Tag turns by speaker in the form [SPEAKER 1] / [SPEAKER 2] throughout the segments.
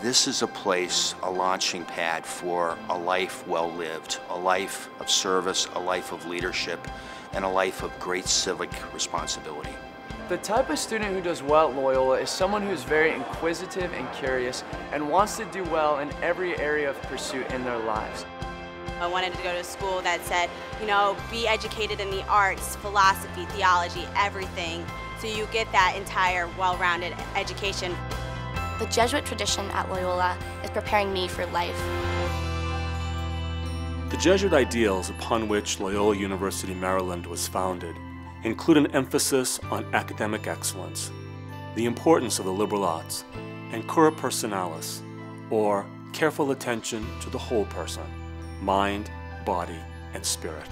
[SPEAKER 1] This is a place, a launching pad for a life well lived, a life of service, a life of leadership, and a life of great civic responsibility.
[SPEAKER 2] The type of student who does well at Loyola is someone who's very inquisitive and curious and wants to do well in every area of pursuit in their lives.
[SPEAKER 3] I wanted to go to a school that said, you know, be educated in the arts, philosophy, theology, everything, so you get that entire well-rounded education.
[SPEAKER 4] The Jesuit tradition at Loyola is preparing me for life.
[SPEAKER 5] The Jesuit ideals upon which Loyola University Maryland was founded include an emphasis on academic excellence, the importance of the liberal arts, and cura personalis, or careful attention to the whole person, mind, body, and spirit.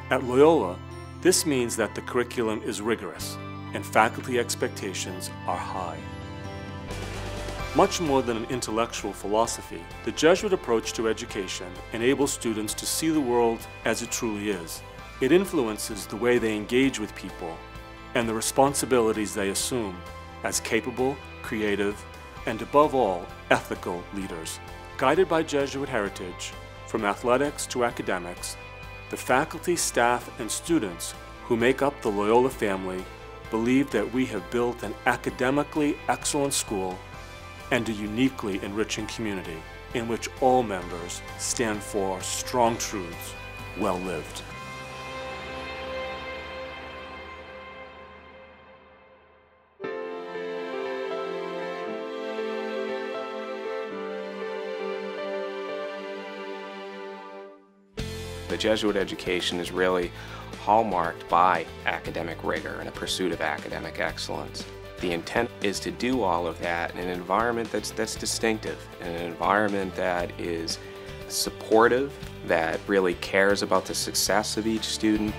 [SPEAKER 5] At Loyola, this means that the curriculum is rigorous and faculty expectations are high. Much more than an intellectual philosophy, the Jesuit approach to education enables students to see the world as it truly is. It influences the way they engage with people and the responsibilities they assume as capable, creative, and above all, ethical leaders. Guided by Jesuit heritage, from athletics to academics, the faculty, staff, and students who make up the Loyola family believe that we have built an academically excellent school and a uniquely enriching community in which all members stand for strong truths, well lived.
[SPEAKER 6] The Jesuit education is really hallmarked by academic rigor and a pursuit of academic excellence. The intent is to do all of that in an environment that's distinctive, in an environment that is supportive, that really cares about the success of each student.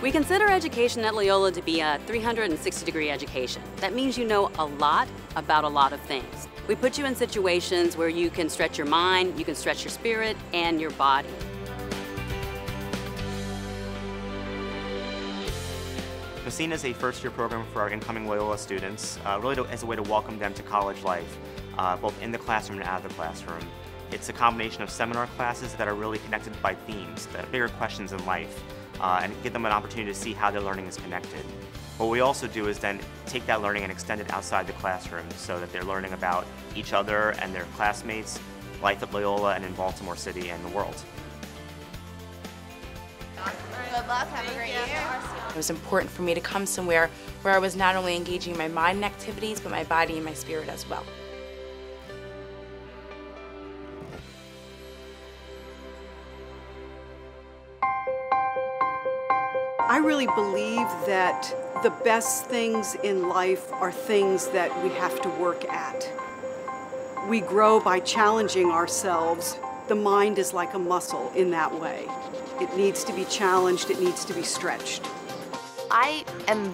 [SPEAKER 7] We consider education at Loyola to be a 360-degree education. That means you know a lot about a lot of things. We put you in situations where you can stretch your mind, you can stretch your spirit, and your body.
[SPEAKER 8] Messina is a first-year program for our incoming Loyola students, really as a way to welcome them to college life, both in the classroom and out of the classroom. It's a combination of seminar classes that are really connected by themes, the bigger questions in life, and give them an opportunity to see how their learning is connected. What we also do is then take that learning and extend it outside the classroom so that they're learning about each other and their classmates, life at Loyola and in Baltimore City and the world.
[SPEAKER 3] Good luck, have a great year.
[SPEAKER 9] It was important for me to come somewhere where I was not only engaging my mind in activities, but my body and my spirit as well.
[SPEAKER 10] I really believe that the best things in life are things that we have to work at. We grow by challenging ourselves. The mind is like a muscle in that way. It needs to be challenged, it needs to be stretched.
[SPEAKER 4] I am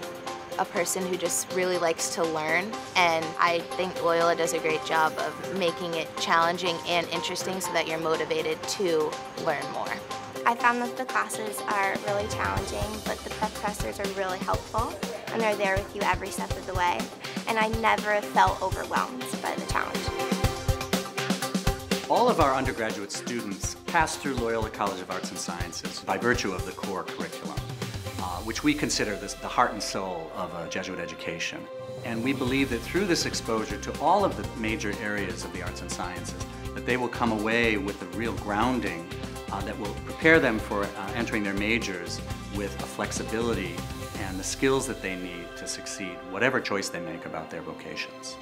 [SPEAKER 4] a person who just really likes to learn, and I think Loyola does a great job of making it challenging and interesting so that you're motivated to learn more.
[SPEAKER 11] I found that the classes are really challenging, but the professors are really helpful, and they're there with you every step of the way. And I never felt overwhelmed by the challenge.
[SPEAKER 12] All of our undergraduate students pass through Loyola College of Arts and Sciences by virtue of the core curriculum, which we consider the heart and soul of a Jesuit education. And we believe that through this exposure to all of the major areas of the arts and sciences, that they will come away with a real grounding that will prepare them for entering their majors with a flexibility and the skills that they need to succeed, whatever choice they make about their vocations.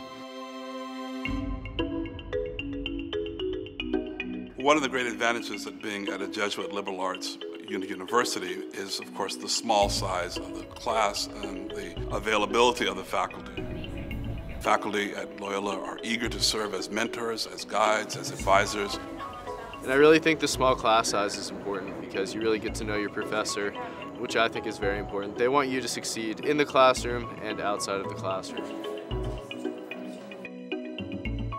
[SPEAKER 13] One of the great advantages of being at a Jesuit liberal arts university is, of course, the small size of the class and the availability of the faculty. Faculty at Loyola are eager to serve as mentors, as guides, as advisors.
[SPEAKER 2] And I really think the small class size is important because you really get to know your professor, which I think is very important. They want you to succeed in the classroom and outside of the classroom.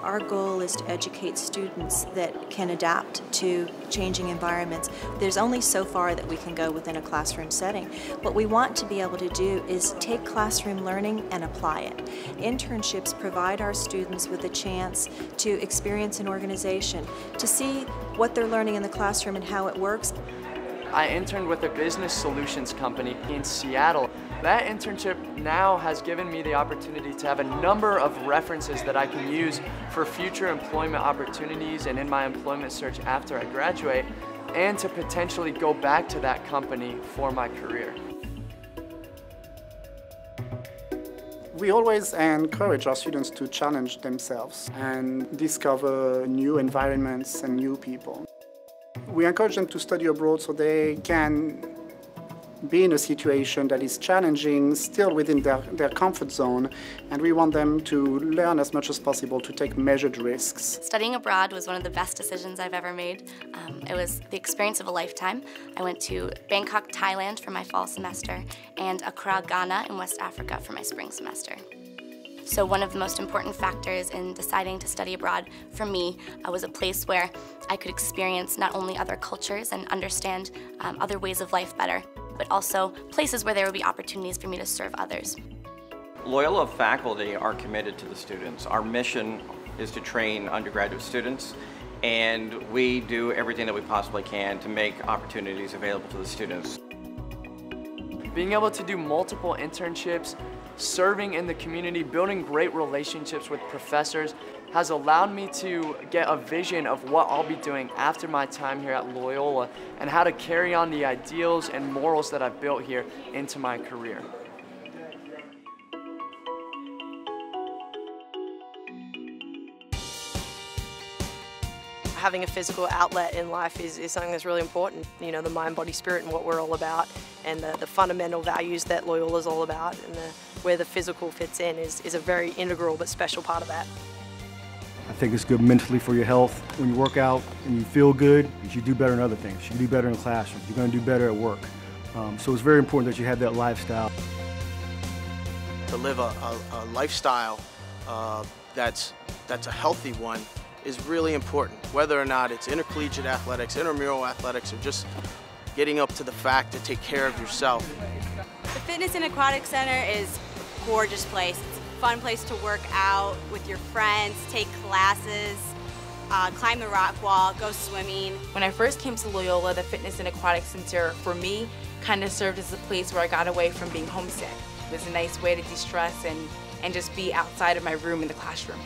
[SPEAKER 14] Our goal is to educate students that can adapt to changing environments. There's only so far that we can go within a classroom setting. What we want to be able to do is take classroom learning and apply it. Internships provide our students with a chance to experience an organization, to see what they're learning in the classroom and how it works.
[SPEAKER 2] I interned with a business solutions company in Seattle. That internship now has given me the opportunity to have a number of references that I can use for future employment opportunities and in my employment search after I graduate, and to potentially go back to that company for my career.
[SPEAKER 15] We always encourage our students to challenge themselves and discover new environments and new people. We encourage them to study abroad so they can be in a situation that is challenging, still within their comfort zone, and we want them to learn as much as possible to take measured risks.
[SPEAKER 16] Studying abroad was one of the best decisions I've ever made. It was the experience of a lifetime. I went to Bangkok, Thailand for my fall semester, and Accra, Ghana in West Africa for my spring semester. So one of the most important factors in deciding to study abroad for me was a place where I could experience not only other cultures and understand other ways of life better, but also places where there would be opportunities for me to serve others.
[SPEAKER 17] Loyola faculty are committed to the students. Our mission is to train undergraduate students, and we do everything that we possibly can to make opportunities available to the students.
[SPEAKER 2] Being able to do multiple internships, serving in the community, building great relationships with professors has allowed me to get a vision of what I'll be doing after my time here at Loyola and how to carry on the ideals and morals that I've built here into my career.
[SPEAKER 18] Having a physical outlet in life is something that's really important. You know, the mind, body, spirit and what we're all about, and the fundamental values that Loyola is all about, and where the physical fits in is a very integral but special part of that.
[SPEAKER 19] I think it's good mentally for your health. When you work out and you feel good, you should do better in other things. You should do better in the classroom. You're going to do better at work. So it's very important that you have that lifestyle.
[SPEAKER 20] To live a lifestyle that's a healthy one is really important, whether or not it's intercollegiate athletics, intramural athletics, or just getting up to the fact to take care of yourself.
[SPEAKER 3] The Fitness and Aquatic Center is a gorgeous place. It's a fun place to work out with your friends, take classes, climb the rock wall, go swimming.
[SPEAKER 9] When I first came to Loyola, the Fitness and Aquatic Center, for me, kind of served as a place where I got away from being homesick. It was a nice way to de-stress and just be outside of my room in the classroom.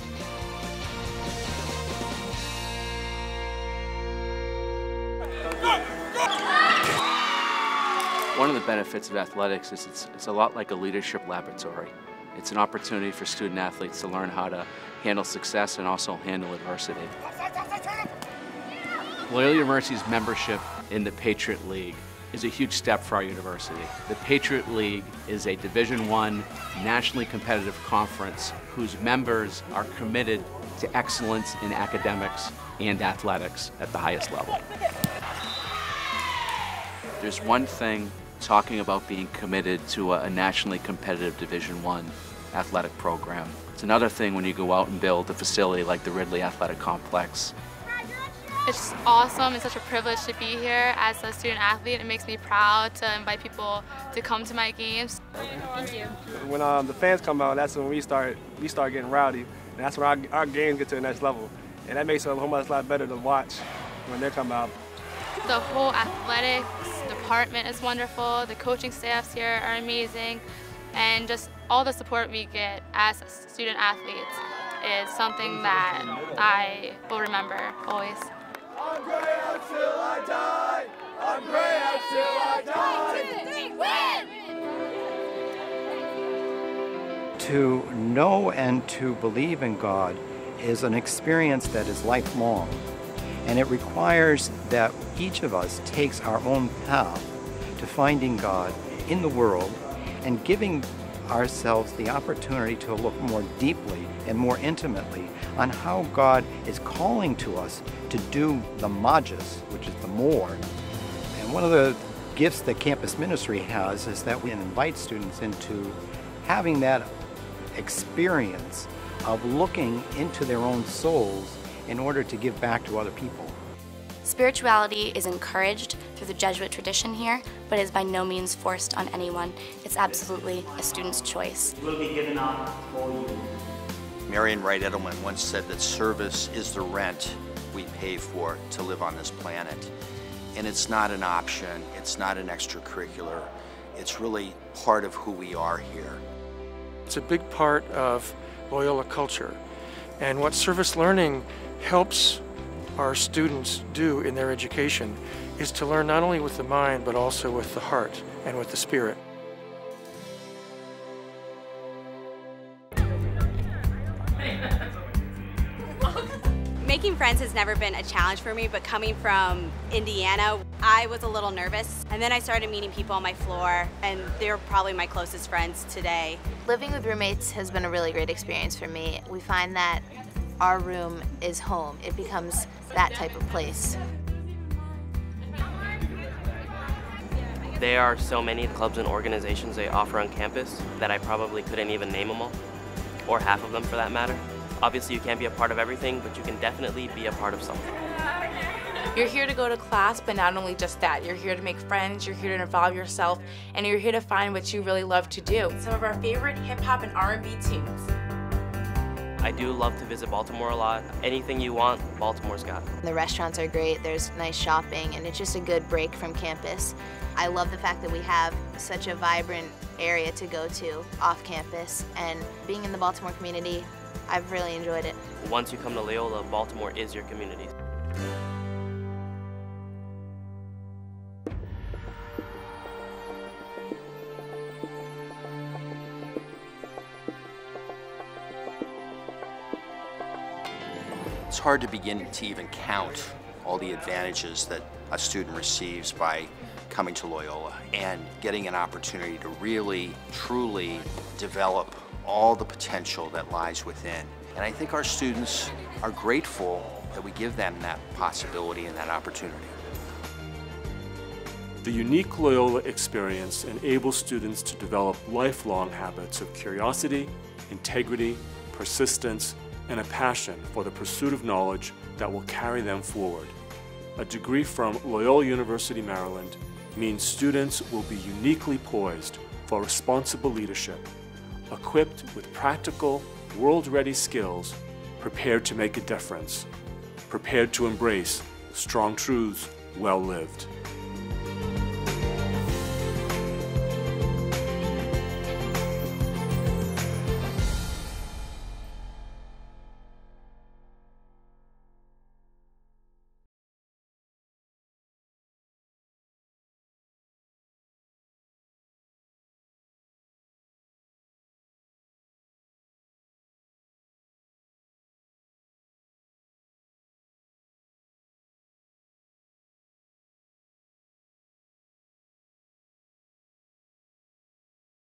[SPEAKER 21] One of the benefits of athletics is it's a lot like a leadership laboratory. It's an opportunity for student athletes to learn how to handle success and also handle adversity. Loyola University's membership in the Patriot League is a huge step for our university. The Patriot League is a Division I nationally competitive conference whose members are committed to excellence in academics and athletics at the highest level. There's one thing talking about being committed to a nationally competitive Division I athletic program. It's another thing when you go out and build a facility like the Ridley Athletic Complex.
[SPEAKER 22] It's awesome. It's such a privilege to be here as a student athlete. It makes me proud to invite people to come to my games. Thank you.
[SPEAKER 23] When the fans come out, that's when we start getting rowdy. And that's when our games get to the next level. And that makes it a whole lot better to watch when they come out.
[SPEAKER 22] The whole athletics department is wonderful. The coaching staffs here are amazing. And just all the support we get as student athletes is something that I will remember always.
[SPEAKER 24] I'm great until I die. I'm great until I die.
[SPEAKER 25] 1, 2, 3, win! To know and to believe in God is an experience that is lifelong. And it requires that each of us takes our own path to finding God in the world and giving ourselves the opportunity to look more deeply and more intimately on how God is calling to us to do the magis, which is the more. And one of the gifts that campus ministry has is that we invite students into having that experience of looking into their own souls in order to give back to other people.
[SPEAKER 16] Spirituality is encouraged through the Jesuit tradition here, but is by no means forced on anyone. It's absolutely a student's choice.
[SPEAKER 1] Will be given up for you.
[SPEAKER 5] Marian Wright Edelman once said that service is the rent we pay for to live on this planet. And it's not an option, it's not an extracurricular, it's really part of who we are here.
[SPEAKER 6] It's a big part of Loyola culture. And what service learning helps our students do in their education is to learn not only with the mind, but also with the heart and with the spirit.
[SPEAKER 3] Making friends has never been a challenge for me, but coming from Indiana, I was a little nervous. And then I started meeting people on my floor, and they're probably my closest friends today.
[SPEAKER 4] Living with roommates has been a really great experience for me. We find that our room is home. It becomes that type of place.
[SPEAKER 7] There are so many clubs and organizations they offer on campus that I probably couldn't even name them all, or half of them for that matter. Obviously, you can't be a part of everything, but you can definitely be a part of something.
[SPEAKER 9] You're here to go to class, but not only just that. You're here to make friends, you're here to involve yourself, and you're here to find what you really love to do. Some of our favorite hip-hop and R&B tunes.
[SPEAKER 7] I do love to visit Baltimore a lot. Anything you want, Baltimore's got.
[SPEAKER 4] The restaurants are great, there's nice shopping, and it's just a good break from campus. I love the fact that we have such a vibrant area to go to off campus, and being in the Baltimore community, I've really enjoyed it.
[SPEAKER 7] Once you come to Loyola, Baltimore is your community.
[SPEAKER 5] It's hard to begin to even count all the advantages that a student receives by coming to Loyola and getting an opportunity to really, truly develop all the potential that lies within. And I think our students are grateful that we give them that possibility and that opportunity.
[SPEAKER 8] The unique Loyola experience enables students to develop lifelong habits of curiosity, integrity, persistence, and a passion for the pursuit of knowledge that will carry them forward. A degree from Loyola University, Maryland means students will be uniquely poised for responsible leadership, equipped with practical, world-ready skills, prepared to make a difference, prepared to embrace strong truths well lived.